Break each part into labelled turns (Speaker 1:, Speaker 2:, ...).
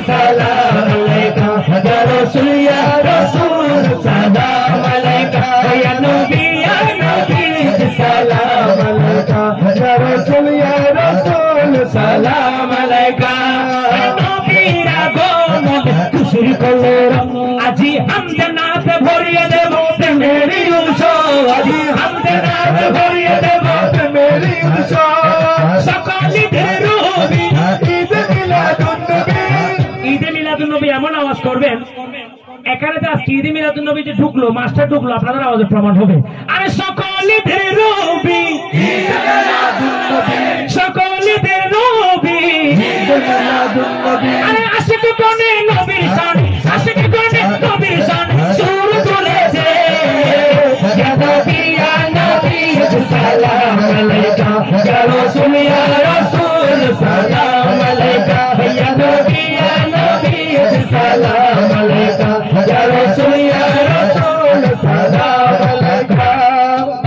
Speaker 1: সালাম আলাইকা ইয়া রাসূল সালাম আলাইকা ইয়া নবী সালাম আলাইকা ইয়া রাসূল সালাম আলাইকা নবীর আগমন খুশির কলর আজি হামদে নাত ভরিয়ে দেব মেরি উৎসব আজি হামদে নাত ভরিয়ে দেব মেরি উৎসব সকালীদের রবি ঈদে মিলাদুন নবী এমন আওয়াজ করবেন এখানে তো আজকে ঈদে মিলাদুন নবী যে ঢুকলো মাস্টার ঢুকলো আপনাদের আওয়াজে প্রমাণ হবে আরে সকালীদের রবি সকলেদের নবী আরে আশিক কোনে নবীর শান আশিক কোনে নবীর শান সুর তুলেছে ইয়া নবী সালাম আলাইকা ইয়া রাসূল সালাম আলাইকা ইয়া নবী সালাম আলাইকা ইয়া রাসূল সালাম আলাইকা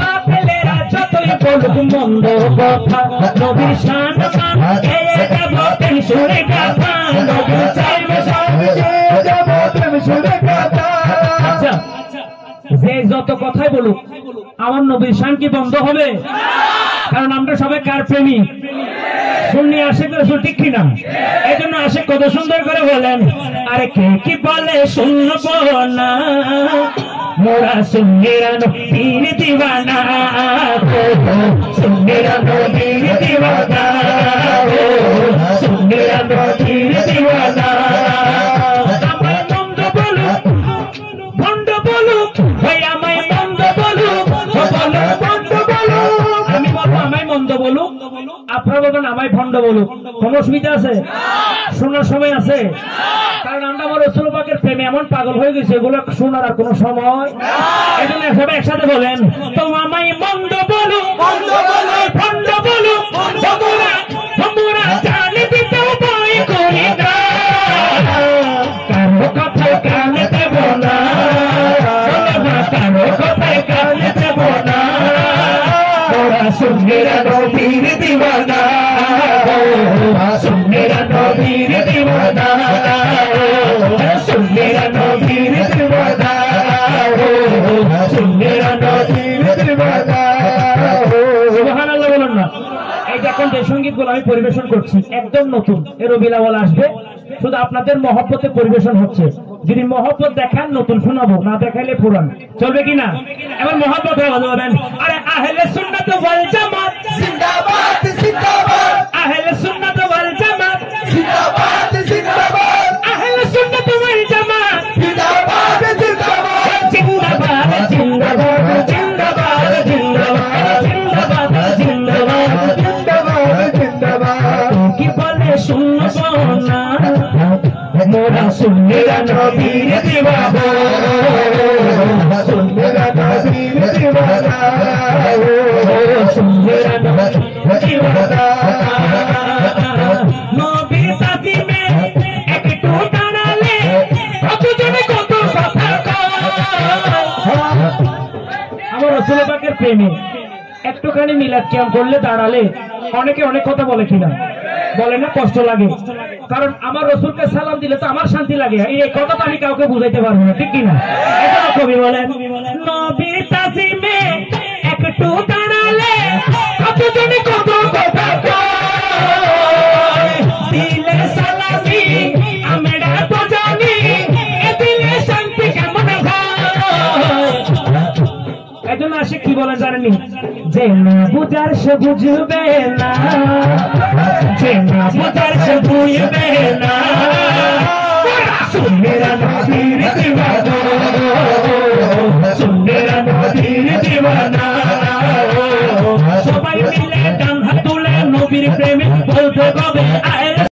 Speaker 1: আপেলেরা যতই বলুক মন্দ কথা নবীর শান মান গেয়ে দেব প্রেম সুরে গাথা নবী চাইবে সবচেয়ে দেব প্রেম সুরে গাথা আচ্ছা যে যত কথাই বলুক আমার নবীর শান কি বন্ধ হবে কারণ আমরা সবাই কার প্রেমী সুন্নি আশিক রাসূল ঠিক কিনা এইজন্য আশিক কত সুন্দর করে বলেন আরে কে কি বলে শুনবো না মোরা সুন্নিরা নবীর দিওয়ানা সুন্নিরা নবীর দিওয়ানা সুন্নিরা নবীর দিওয়ানা আমায় মন্দ বলুক ভণ্ড বলুক ভাই আমায় মন্দ বলুক ভণ্ড বলুক আমি বলবো আমায় মন্দ বলুক আপনারা বলবেন আমায় ভণ্ড বলুক কোন অসুবিধা আছে শোনার সময় আছে কারণ আমরা আমার রাসূল পাকের প্রেমে এমন পাগল হয়ে গেছে এগুলো শোনার আর কোনো সময় এজন্য সবাই একসাথে বলেন তো আমায় মন্দ বলুক ভণ্ড বলুক তোমরা জানি দিতেও ভয় করি না কারো কথায় কানে দেব না কারো কথায় কানে দেব না ওরা সুন্নিরা নবীর দিওয়ানা সুন্নিরা নবীর দিওয়ানা সুন্নিরা নবীর দিওয়ানা সুন্নিরা নবীর দিওয়ানা সুবহানাল্লাহ বলুন না এই দেখুন যে সঙ্গীতগুলো আমি পরিবেশন করছি একদম নতুন এর রবিউল আউয়াল আসবে শুধু আপনাদের মহব্বতে পরিবেশন হচ্ছে যদি মহব্বত দেখান নতুন শোনাবো না দেখাইলে পুরান চলবে কিনা এবার মহব্বত আওয়াজ বলেন আরে আহলে সুন্নাত ওয়াল জামাত জিন্দাবাদ জিন্দাবাদ আহলে সুন্নাত ওয়াল জামাত জিন্দাবাদ জিন্দাবাদ আহলে সুন্নাত ওয়াল জামাত জিন্দাবাদ জিন্দাবাদ জিন্দাবাদ জিন্দাবাদ জিন্দাবাদ জিন্দাবাদ জিন্দাবাদ জিন্দাবাদ জিন্দাবাদ কি বলে শুনবো না মোরা সুন্নিরা নবীর দিওয়ানা সুন্নিরা নবীর দিওয়ানা সুন্নিরা নবীর দিওয়ানা নবীর তাজিমে একটু দাঁড়ালে কতজনে কত কথা কয় আমার রাসূল পাকের প্রেমে একটুখানি মিলাদ কিয়াম করলে দাঁড়ালে অনেকে অনেক কথা বলে কিনা বলে না কষ্ট লাগে কারণ আমার রাসূলকে সালাম দিলে তো আমার শান্তি লাগে এই কথা তো আমি কাউকে বুঝাইতে পারবো না ঠিক কিনা এটা কবি বলেন নবী তাজিমে একটু দাঁড়ালে কতজনে কত কথা কয় দিলে সালামি আমরা তো জানি এ দিলে শান্তি কেমন হয় এজন্য আশিক কি বলেন জানেননি যে না বুঝার সে বুঝবে না যে না বুঝার সে বুঝবে না সুন্নিরা নবীর